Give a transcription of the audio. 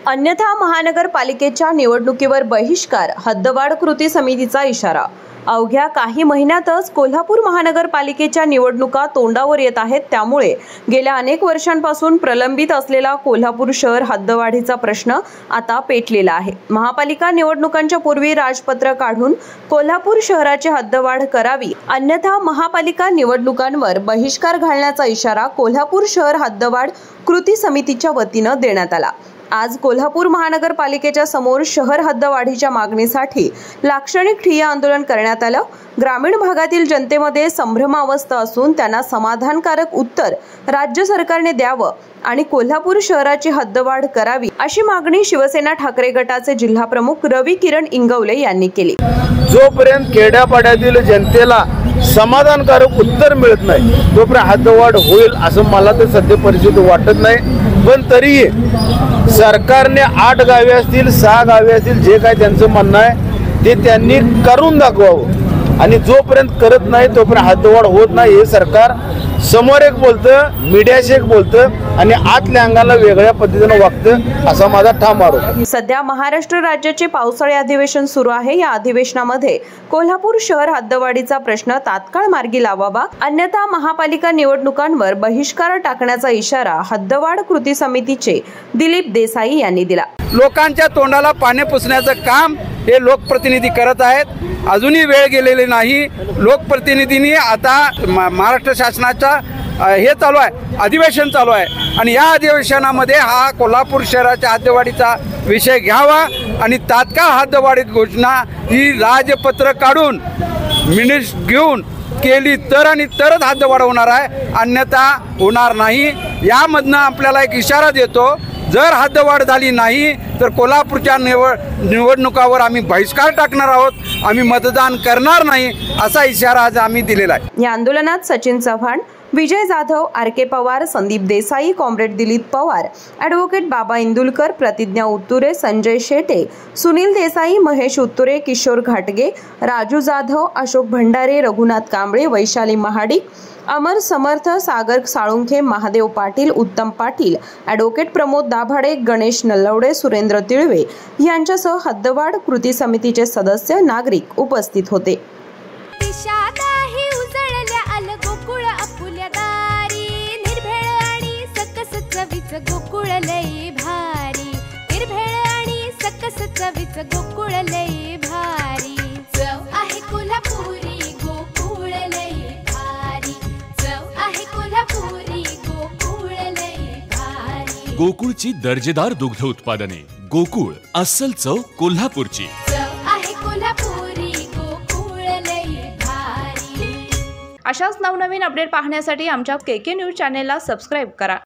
अन्यथा महानगरपालिकेच्या निवडणुकीवर बहिष्कार, हद्दवाढ कृती समितीचा इशारा। अवघ्या काही महिन्यातच कोल्हापूर महानगरपालिकेच्या निवडणुका तोंडावर येत आहेत। त्यामुळे गेल्या अनेक वर्षांपासून प्रलंबित असलेला कोल्हापूर शहर हद्दवाढीचा प्रश्न आता पेटलेला आहे। महापालिका निवडणुकांच्या पूर्वी राजपत्र काढून कोल्हापूर शहराची हद्दवाढ करावी, अन्यथा महापालिका निवडणुकांवर बहिष्कार घालण्याचा इशारा कोल्हापूर शहर हद्दवाढ कृती समितीच्या वतीनं देण्यात आला। आज कोल्हापूर महानगरपालिकेच्या समोर शहर हद्दवाढीच्या मागणीसाठी लाक्षणिक ठिय्या आंदोलन करण्यात आलं। ग्रामीण भागातील जनतेमध्ये संभ्रमावस्था असून त्यांना समाधानकारक उत्तर राज्य सरकारने द्यावं आणि कोल्हापूर शहराची हद्दवाढ करावी अशी मागणी शिवसेना ठाकरे गटाचे जिल्हा प्रमुख रवी किरण इंगवले यांनी केली। जोपर्यंत खेड्यापाड्यातील जनतेला समाधानकारक उत्तर मिळत नाही तोपर्यंत हद्दवाढ होईल असं मला तर सध्या परिस्थिती वाटत नाही। पण तरीही सरकारने 8 गावे असतील 6 गावे असतील जे काय त्यांचं म्हणणं आहे ते त्यांनी करून दाखवावं आणि जोपर्यंत करत नाही तोपर्यंत हद्दवाढ होत नाही। हे सरकार समोर एक बोलतं, मीडियाशी एक बोलतं आणि आतल्या अंगाला वेगळ्या पद्धतीने वागतं असा माझा ठाम आरोप आहे। सध्या महाराष्ट्र राज्याचे पावसाळी अधिवेशन सुरू आहे। या अधिवेशनामध्ये कोल्हापूर शहर हद्दवाढीचा प्रश्न तात्काळ मार्गी लावावा, अन्यथा महापालिका निवडणुकांवर बहिष्कार टाकण्याचा इशारा हद्दवाढ कृती समितीचे दिलीप देसाई यांनी दिला। लोकांच्या तोंडाला पाणी पुसण्याचं काम हे लोकप्रतिनिधी करत आहेत। अजूनही वेळ गेलेली नाही। लोकप्रतिनिधींनी आता महाराष्ट्र शासनाचा हे चालू आहे, अधिवेशन चालू आहे आणि या अधिवेशनामध्ये हा कोल्हापूर शहराच्या हद्दवाढीचा विषय घ्यावा आणि तात्काळ हद्दवाढी घोषणा ही राजपत्र काढून मिनिट्स घेऊन केली तर आणि तरच हद्दवाढ होणार आहे, अन्यथा होणार नाही। यामधनं आपल्याला एक इशारा देतो, जर हद्दवाढ झाली नाही तर कोल्हापूरच्या निवडणुकावर आम्ही बहिष्कार टाकणार आहोत, आम्ही मतदान करणार नाही असा इशारा आज आम्ही दिलेला आहे। या आंदोलनात Sachin Chavan, Vijay Jadhav, R K. Pawar, Sandeep Desai, comrade Dilip Pawar, advocate Baba Indulkar, प्रतिज्ञा उत्तुरे, संजय शेटे, सुनील देसाई, महेश उत्तुरे, किशोर घाटगे, राजू जाधव, अशोक भंडारे, रघुनाथ कांबळे, वैशाली महाडिक, अमर समर्थ, सागर साळुंखे, महादेव पाटील, उत्तम पाटील, ॲडव्होकेट प्रमोद दाभाडे, गणेश नल्लवडे, सुरेंद्र तिळवे यांच्यासह हद्दवाढ कृती समितीचे सदस्य, नागरिक उपस्थित होते। गोकुळ लई भारी, निर्भेळ आणि सकस चवीच गोकुळ लई भारी, चव आहे कोल्हापुरी गोकुळ लई भारी, चव आहे कोल्हापुरी गोकुळ लई भारी। गोकुळची दर्जेदार दुग्ध उत्पादने, गोकुळ अस्सल चव कोल्हापूरची, चव आहे कोल्हापुरी गोकुळ लई भारी। अशाच नवनवीन अपडेट पाहण्यासाठी आमच्या KK न्यूज चॅनेलला सबस्क्राइब करा।